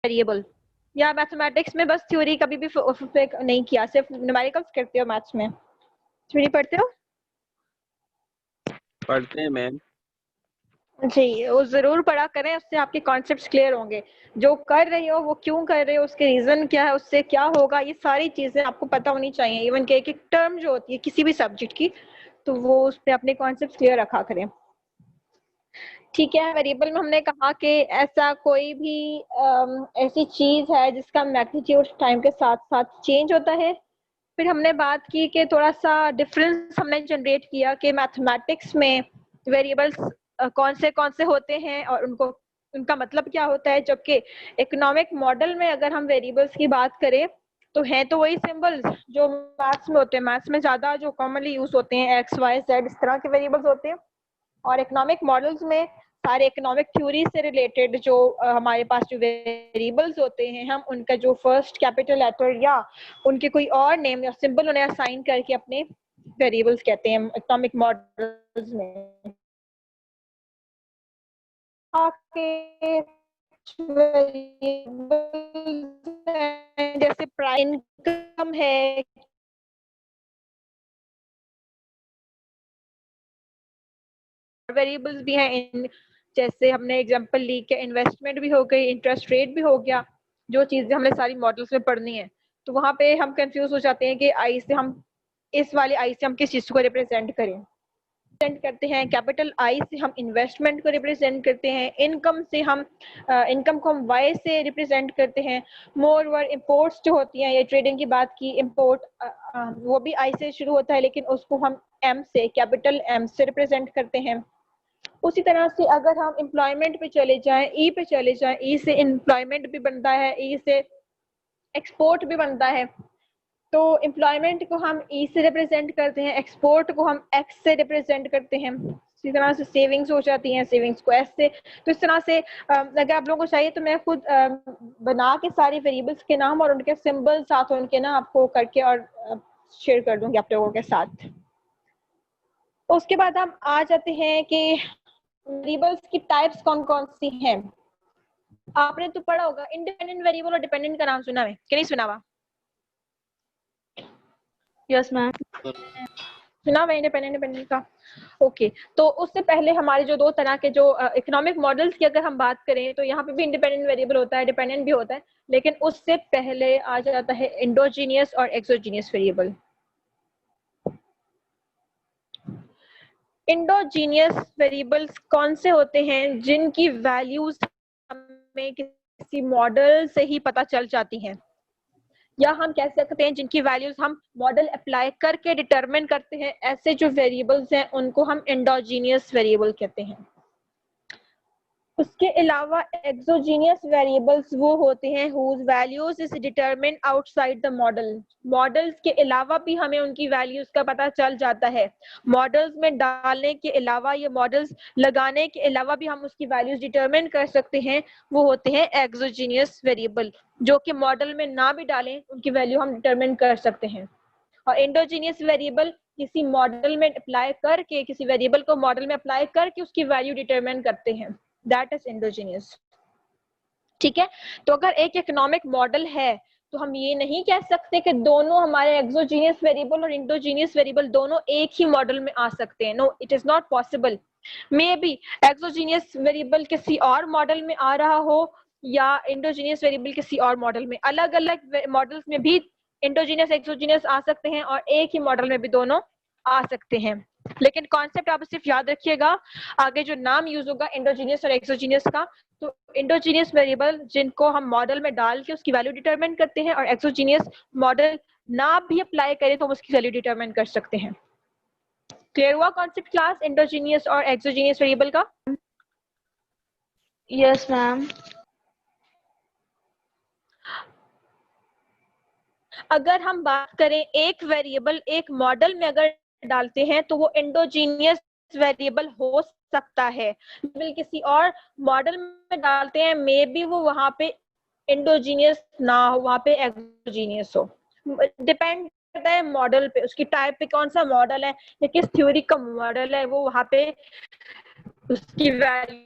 Variable, या mathematics में बस थ्योरी कभी भी नहीं किया, सिर्फ न्यूमेरिकल्स करते हो मैथ्स में? थ्योरी पढ़ते हो? पढ़ते हैं मैम। जी, वो जरूर पढ़ा करें, उससे आपके कॉन्सेप्ट्स क्लियर होंगे। जो कर रही हो वो क्यों कर रहे हो, उसके रीजन क्या है, उससे क्या होगा, ये सारी चीजें आपको पता होनी चाहिए। इवन कि एक टर्म जो होती है किसी भी सब्जेक्ट की, तो वो उस पर अपने कॉन्सेप्ट क्लियर रखा करें। ठीक है, वेरिएबल में हमने कहा कि ऐसा कोई भी ऐसी चीज है जिसका मैग्नीट्यूड टाइम के साथ साथ चेंज होता है। फिर हमने बात की कि थोड़ा सा डिफरेंस हमने जनरेट किया कि मैथमेटिक्स में वेरिएबल्स कौन से होते हैं और उनका मतलब क्या होता है, जबकि इकोनॉमिक मॉडल में अगर हम वेरिएबल्स की बात करें तो हैं तो वही सिंबल्स जो मैथ्स में होते हैं। मैथ्स में ज्यादा जो कॉमनली यूज होते हैं एक्स वाई जेड इस तरह के वेरिएबल्स होते हैं, और इकोनॉमिक मॉडल्स में सारे इकोनॉमिक थ्योरी से रिलेटेड जो हमारे पास जो वेरिएबल्स होते हैं, हम उनका जो फर्स्ट कैपिटल लेटर या उनके कोई और नेम या सिंबल उन्हें असाइन करके अपने वेरिएबल्स कहते हैं इकोनॉमिक मॉडल्स में। जैसे प्राइम इनकम है, वेरिएबल्स भी हैं, जैसे हमने एग्जांपल ली कि इन्वेस्टमेंट भी हो गई, इंटरेस्ट रेट भी हो गया, जो चीजें हमने सारी मॉडल्स में पढ़नी है। तो वहां पे हम कंफ्यूज हो जाते हैं कि आई से हम इस वाले आई से हम किस चीज को रिप्रेजेंट करें। रिप्रेजेंट करते हैं कैपिटल आई से हम इन्वेस्टमेंट को रिप्रेजेंट करते हैं, इनकम से हम इनकम को हम वाई से रिप्रेजेंट करते हैं। मोर ओवर इंपोर्ट्स जो होती हैं, ये ट्रेडिंग की बात की, इंपोर्ट वो भी आई से शुरू होता है लेकिन उसको हम एम से, कैपिटल एम से रिप्रेजेंट करते हैं। उसी तरह से अगर हम एम्प्लॉयमेंट पे चले जाएं, ई पे चले जाएं, ई से एम्प्लॉयमेंट भी बनता है, ई से एक्सपोर्ट भी बनता है। तो एम्प्लॉयमेंट को हम ई से रिप्रेजेंट करते हैं, एक्सपोर्ट को हम एक्स से रिप्रेजेंट करते हैं। इसी तरह से सेविंग्स हो जाती हैं, सेविंग्स को एस से। तो इस तरह से अगर आप लोगों को चाहिए तो मैं खुद बना के सारी वेरिएबल्स के नाम और उनके सिंबल साथ उनके ना आपको करके और शेयर कर दूंगी आप लोगों के साथ। उसके बाद हम आ जाते हैं कि वेरिएबल्स की टाइप्स कौन कौन सी हैं। आपने तो पढ़ा होगा इंडिपेंडेंट वेरिएबल और डिपेंडेंट का नाम सुना है कि नहीं सुना हुआ? Yes ma'am. सुना हुआ इंडिपेंडेंट डिपेंडेंट का? ओके, तो उससे पहले हमारे जो दो तरह के जो इकोनॉमिक मॉडल्स की अगर हम बात करें तो यहाँ पे भी इंडिपेंडेंट वेरिएबल होता है, डिपेंडेंट भी होता है, लेकिन उससे पहले आ जाता है एंडोजीनियस और एक्सोजीनियस वेरिएबल। इंडोजीनियस वेरिएबल्स कौन से होते हैं? जिनकी वैल्यूज हमें किसी मॉडल से ही पता चल जाती हैं, या हम कह सकते हैं जिनकी वैल्यूज हम मॉडल अप्लाई करके डिटरमिन करते हैं। ऐसे जो वेरिएबल्स हैं उनको हम एंडोजीनियस वेरिएबल कहते हैं। उसके अलावा एक्सोजीनियस वेरिएबल्स वो होते हैं whose values is determined outside the model। Models के अलावा भी हमें उनकी वैल्यूज का पता चल जाता है। मॉडल्स में डालने के अलावा, ये मॉडल्स लगाने के अलावा भी हम उसकी वैल्यूज डिटरमिन कर सकते हैं, वो होते हैं एक्सोजीनियस वेरिएबल। जो कि मॉडल में ना भी डालें उनकी वैल्यू हम डिटरमिन कर सकते हैं। और एंडोजीनियस वेरिएबल किसी मॉडल में अप्लाई करके, किसी वेरिएबल को मॉडल में अप्लाई करके उसकी वैल्यू डिटरमिन करते हैं, दैट इज एंडोजीनियस। ठीक है, तो अगर एक इकोनॉमिक मॉडल है तो हम ये नहीं कह सकते कि दोनों हमारे एक्सोजीनियस वेरिएबल और इंडोजीनियस वेरिएबल दोनों एक ही मॉडल में आ सकते हैं। No, it is not possible. Maybe exogenous variable किसी और मॉडल में आ रहा हो या इंडोजीनियस वेरिएबल किसी और मॉडल में। अलग अलग मॉडल्स में भी इंडोजीनियस एक्सोजीनियस आ सकते हैं और एक ही मॉडल में भी दोनों आ सकते हैं। लेकिन कॉन्सेप्ट आप सिर्फ याद रखिएगा, आगे जो नाम यूज होगा इंडोजीनियस और एक्सोजीनियस का, तो इंडोजीनियस वेरिएबल जिनको हम मॉडल में डाल के उसकी वैल्यू डिटरमिन करते हैं, और एक्सोजीनियस मॉडल ना भी अप्लाई करें तो हम उसकी वैल्यू डिटरमिन कर सकते हैं। क्लियर हुआ कॉन्सेप्ट क्लास इंडोजीनियस और एक्सोजीनियस वेरिएबल का? Yes ma'am. अगर हम बात करें एक वेरिएबल एक मॉडल में अगर डालते हैं तो वो इंडोजीनियस वेरिएबल हो सकता है। किसी और मॉडल में डालते हैं, मे बी वो वहां पे इंडोजीनियस ना हो, वहां पे एक्सोजीनियस हो। डिपेंड करता है मॉडल पे, उसकी टाइप पे, कौन सा मॉडल है या किस थ्योरी का मॉडल है, वो वहां पे उसकी वैल्यू